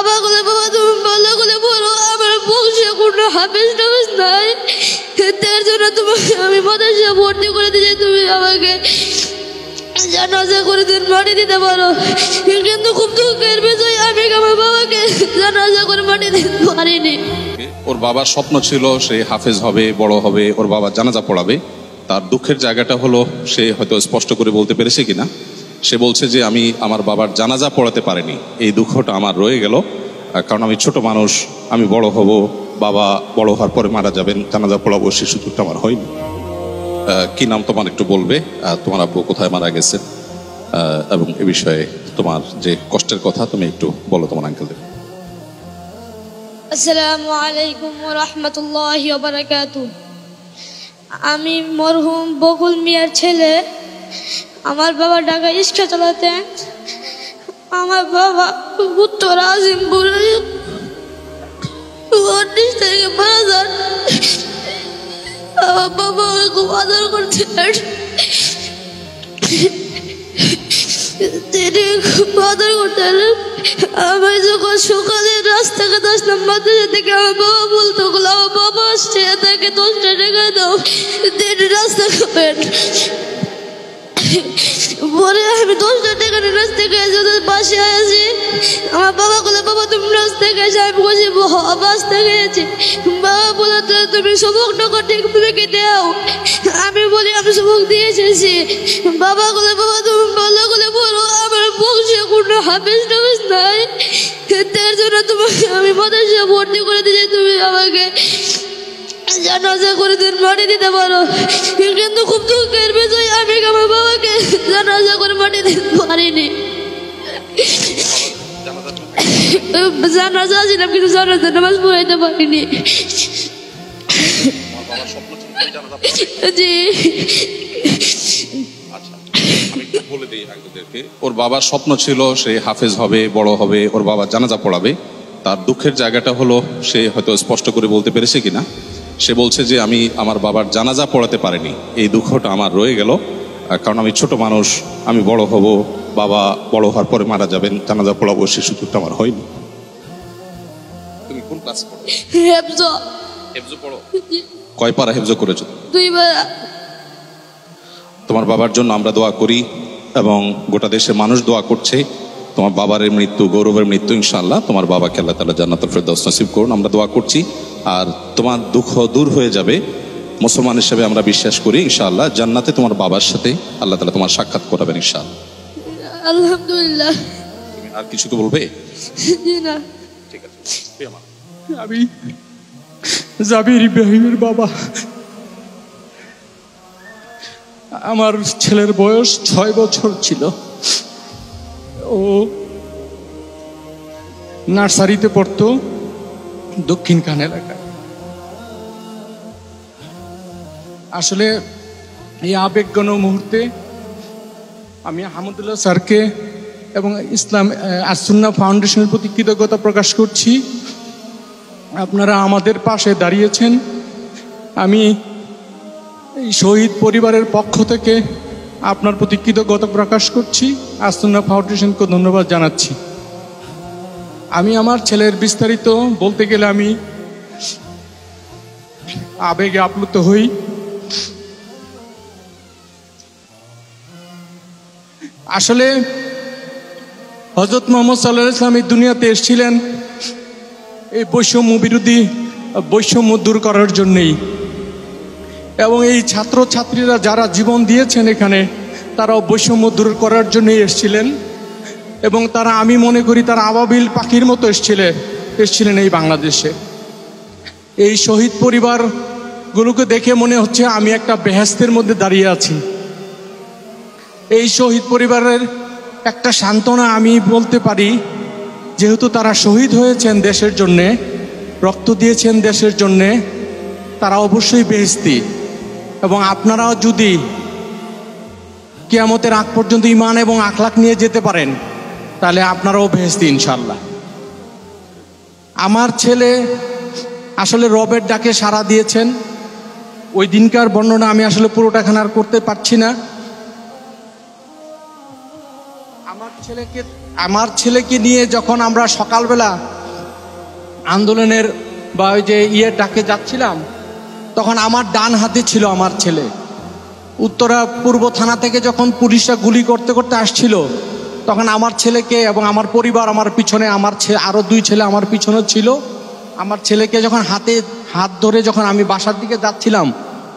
বাবা বলে বাবা তুমি ভালো করে বলো, আমার বংশে কোনো হাফেজ টাফেজ নাই, তার জন্য তোমাকে আমি মাদ্রাসায় ভর্তি করে দিয়েছি, তুমি আমাকে জানাজা করে দিন মাটি দিতে পারো। কিন্তু খুব দুঃখের বিষয় আমি আমার বাবাকে জানাজা করে মাটি দিতে পারিনি। ওর বাবার স্বপ্ন ছিল সে হাফেজ হবে, বড় হবে, ওর বাবা জানাজা পড়াবে। তার দুঃখের জায়গাটা হলো সে হয়তো স্পষ্ট করে বলতে পেরেছে কিনা, সে বলছে যে আমি আমার বাবার জানাজা পড়াতে পারিনি, এই দুঃখটা আমার রয়ে গেল, কারণ আমি ছোট মানুষ, আমি বড় হব, বাবা বড় হওয়ার পরে মারা যাবেন, জানাজা পড়াবো, সে সুযোগটা আমার হয়নি। কি নাম তোমার একটু বলবে, তোমার আব্বু কোথায় মারা গেছে, এবং এ বিষয়ে তোমার যে কষ্টের কথা তুমি একটু বলো তোমার আঙ্কেলদের। আসসালামু আলাইকুম ওয়া রাহমাতুল্লাহি ওয়া বারাকাতুহু। আমি মরহুম বকুল মিয়ার ছেলে। আমার বাবা ঢাকা রিক্সা চালাতেন। আমার বাবা উত্তর আজিমপুরে 19 তারিখে মারা যান। আমার বাবা খুব আদর করতেন, তিনি খুব আদর করতেন। আমি যখন সকালে রাস্তাঘাট আসলাম মাদ্রাসা থেকে, আমার বাবা বলতো আমার বাবা আসছে, তাকে 10টা টাকা দাও, তিনি রাস্তা খাবেন। পরে আমি 10টা টাকা রাস্তা খেয়েছি, বাসে আসি। আমার বাবা বলে বাবা তুমি রাস্তা খেয়েছি, আমি বলছি রাস্তা খেয়েছি। বাবা বলে তুমি সবক টাকা ঠিক তুমি দাও। আমি বলি আমি সবক দিয়ে এসেছি। বাবা বলে বাবা তুমি ভালো করে বলো, আমার বংশে কোনো হাফেজ টাফেজ নাই, তার জন্য তোমাকে আমি মাদ্রাসায় ভর্তি করে দিয়েছি, তুমি আমাকে জানাজা করে দিন মাটি দিতে পারো। কিন্তু খুব দুঃখের বিষয় আমি আমার বাবাকে জানাজা করে মাটি দিতে পারিনি। জানাজা ছিলাম কিন্তু জানাজা নামাজ পড়াইতে পারিনি। জি বলে দিই আঙ্কেলদেরকে, ওর বাবার স্বপ্ন ছিল সে হাফেজ হবে, বড় হবে, ওর বাবা জানাজা পড়াবে। তার দুঃখের জায়গাটা হলো সে হয়তো স্পষ্ট করে বলতে পেরেছে কিনা, সে বলছে যে আমি আমার বাবার জানাজা পড়াতে পারিনি, এই দুঃখটা আমার রয়ে গেল, কারণ আমি ছোট মানুষ, আমি বড় হব, বাবা বড় হওয়ার পরে মারা যাবেন, জানাজা পড়াবো, সে সুযোগটা আমার হয়নি। তুমি কোন ক্লাস পড়ো? হেফজ পড়ো? কয় পারা হেফজ করেছো? 2 পারা। তোমার বাবার জন্য আমরা দোয়া করি এবং গোটা দেশের মানুষ দোয়া করছে। তোমার বাবার মৃত্যু গৌরবের মৃত্যু, ইনশাআল্লাহ তোমার বাবাকে আল্লাহ তাআলা জান্নাতুল ফেরদাউস নসিব করুন, আমরা দোয়া করছি। আর তোমার দুঃখ দূর হয়ে যাবে, মুসলমান হিসেবে আমরা বিশ্বাস করি ইনশাআল্লাহ জান্নাতে তোমার বাবার সাথে আল্লাহ তাআলা তোমার সাক্ষাৎ করাবেন ইনশাআল্লাহ। আলহামদুলিল্লাহ। তুমি আর কিছু তো বলবে? জি না। ঠিক আছে। আমি জাবির ইব্রাহিমের বাবা। আমার ছেলের বয়স 6 বছর ছিল। ও নার্সারিতে পড়তো দক্ষিণ খান এলাকায়। আসলে এই আবেগঘন মুহূর্তে আমি আহমদুল্লাহ স্যারকে এবং ইসলাম আস-সুন্নাহ ফাউন্ডেশনের প্রতি কৃতজ্ঞতা প্রকাশ করছি। আপনারা আমাদের পাশে দাঁড়িয়েছেন। আমি এই শহীদ পরিবারের পক্ষ থেকে আপনার প্রতি কৃতজ্ঞতা প্রকাশ করছি, আস-সুন্নাহ ফাউন্ডেশনকে ধন্যবাদ জানাচ্ছি। আমি আমার ছেলের বিস্তারিত বলতে গেলে আমি আবেগে আপ্লুত হই। আসলে হযরত মুহাম্মদ সাল্লাল্লাহু আলাইহি ওয়াসাল্লাম এই দুনিয়াতে এসেছিলেন এই বৈষম্য বিরোধী, বৈষম্য দূর করার জন্যই, এবং এই ছাত্রছাত্রীরা যারা জীবন দিয়েছেন এখানে তারাও বৈষম্য দূর করার জন্যই এসেছিলেন, এবং তারা, আমি মনে করি তারা আবাবিল পাখির মতো এসেছিলেন এই বাংলাদেশে। এই শহীদ পরিবারগুলোকে দেখে মনে হচ্ছে আমি একটা বেহেশতের মধ্যে দাঁড়িয়ে আছি। এই শহীদ পরিবারের একটা সান্ত্বনা আমি বলতে পারি, যেহেতু তারা শহীদ হয়েছেন দেশের জন্যে, রক্ত দিয়েছেন দেশের জন্যে, তারা অবশ্যই বেহেশতি। এবং আপনারাও যদি কিয়ামতের আগ পর্যন্ত ঈমান এবং আখলাক নিয়ে যেতে পারেন তাহলে আপনারাও বেহেশতি ইনশাআল্লাহ। আমার ছেলে আসলে রবের ডাকে সাড়া দিয়েছেন। ওই দিনকার বর্ণনা আমি আসলে পুরোটা খানার করতে পারছি না। আমার ছেলেকে আমার ছেলেকে নিয়ে যখন আমরা সকালবেলা আন্দোলনের বা ওই যে ডাকে যাচ্ছিলাম, তখন আমার ডান হাতে ছিল আমার ছেলে। উত্তরা পূর্ব থানা থেকে যখন পুলিশরা গুলি করতে করতে আসছিল, তখন আমার ছেলেকে এবং আমার পরিবার আমার পিছনে, আমার আরও 2 ছেলে আমার পিছনে ছিল। আমার ছেলেকে যখন হাত ধরে যখন আমি বাসার দিকে যাচ্ছিলাম,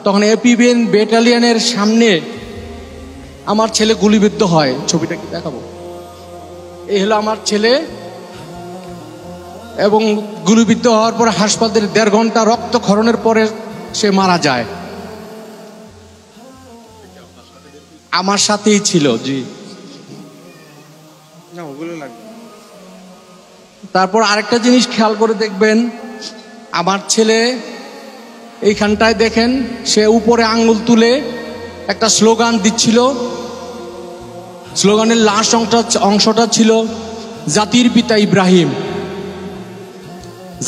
তখন এপিবিএন ব্যাটালিয়নের সামনে আমার ছেলে গুলিবিদ্ধ হয়। ছবিটা কি দেখাবো? এই হলো আমার ছেলে। এবং গুলিবিদ্ধ হওয়ার পরে হাসপাতালে 1.5 ঘন্টা রক্তক্ষরণের পরে সে মারা যায়। আমার সাথেই ছিল। জি, তারপর আরেকটা জিনিস খেয়াল করে দেখবেন, আমার ছেলে এইখানটায় দেখেন, সে উপরে আঙ্গুল তুলে একটা স্লোগান দিচ্ছিল। স্লোগানের লাস্ট অংশটা ছিল জাতির পিতা ইব্রাহিম।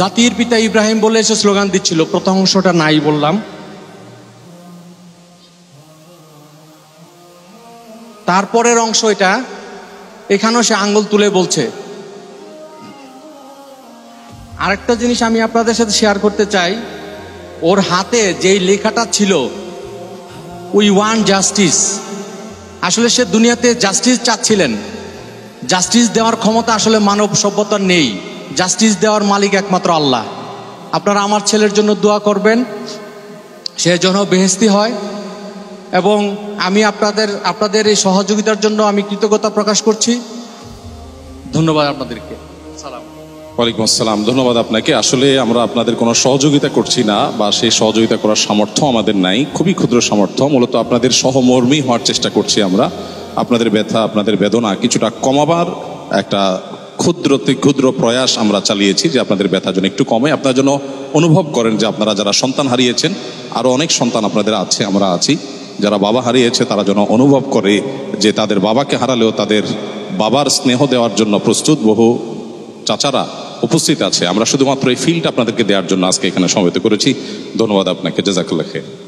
জাতির পিতা ইব্রাহিম বলে সে স্লোগান দিচ্ছিল। প্রথম অংশটা নাই বললাম। তারপরের অংশ এটা, এখানেও সে আঙ্গুল তুলে বলছে। আরেকটা জিনিস আমি আপনাদের সাথে শেয়ার করতে চাই, ওর হাতে যেই লেখাটা ছিল উই ওয়ান্ট জাস্টিস, আসলে সে দুনিয়াতে জাস্টিস চাচ্ছিলেন। জাস্টিস দেওয়ার ক্ষমতা আসলে মানব সভ্যতার নেই, জাস্টিস দেওয়ার মালিক একমাত্র আল্লাহ। আপনারা আমার ছেলের জন্য দোয়া করবেন, সে যেন বেহেশতি হয়। এবং আমি আপনাদের এই সহযোগিতার জন্য আমি কৃতজ্ঞতা প্রকাশ করছি। ধন্যবাদ আপনাদেরকে। ওয়ালাইকুম আসসালাম। ধন্যবাদ আপনাকে। আসলে আমরা আপনাদের কোনো সহযোগিতা করছি না, বা সেই সহযোগিতা করার সামর্থ্য আমাদের নাই, খুবই ক্ষুদ্র সামর্থ্য। মূলত আপনাদের সহমর্মী হওয়ার চেষ্টা করছি আমরা। আপনাদের ব্যথা, আপনাদের বেদনা কিছুটা কমাবার একটা ক্ষুদ্র প্রয়াস আমরা চালিয়েছি, যে আপনাদের ব্যথা যেন একটু কমে, আপনারা যেন অনুভব করেন যে আপনারা যারা সন্তান হারিয়েছেন, আরও অনেক সন্তান আপনাদের আছে, আমরা আছি। যারা বাবা হারিয়েছে তারা যেন অনুভব করে যে তাদের বাবাকে হারালেও তাদের বাবার স্নেহ দেওয়ার জন্য প্রস্তুত বহু চাচারা উপস্থিত আছে। আমরা শুধুমাত্র এই ফিলটা আপনাদেরকে দেওয়ার জন্য আজকে এখানে সমবেত করেছি। ধন্যবাদ আপনাকে। জাযাকাল্লাহ খাইর।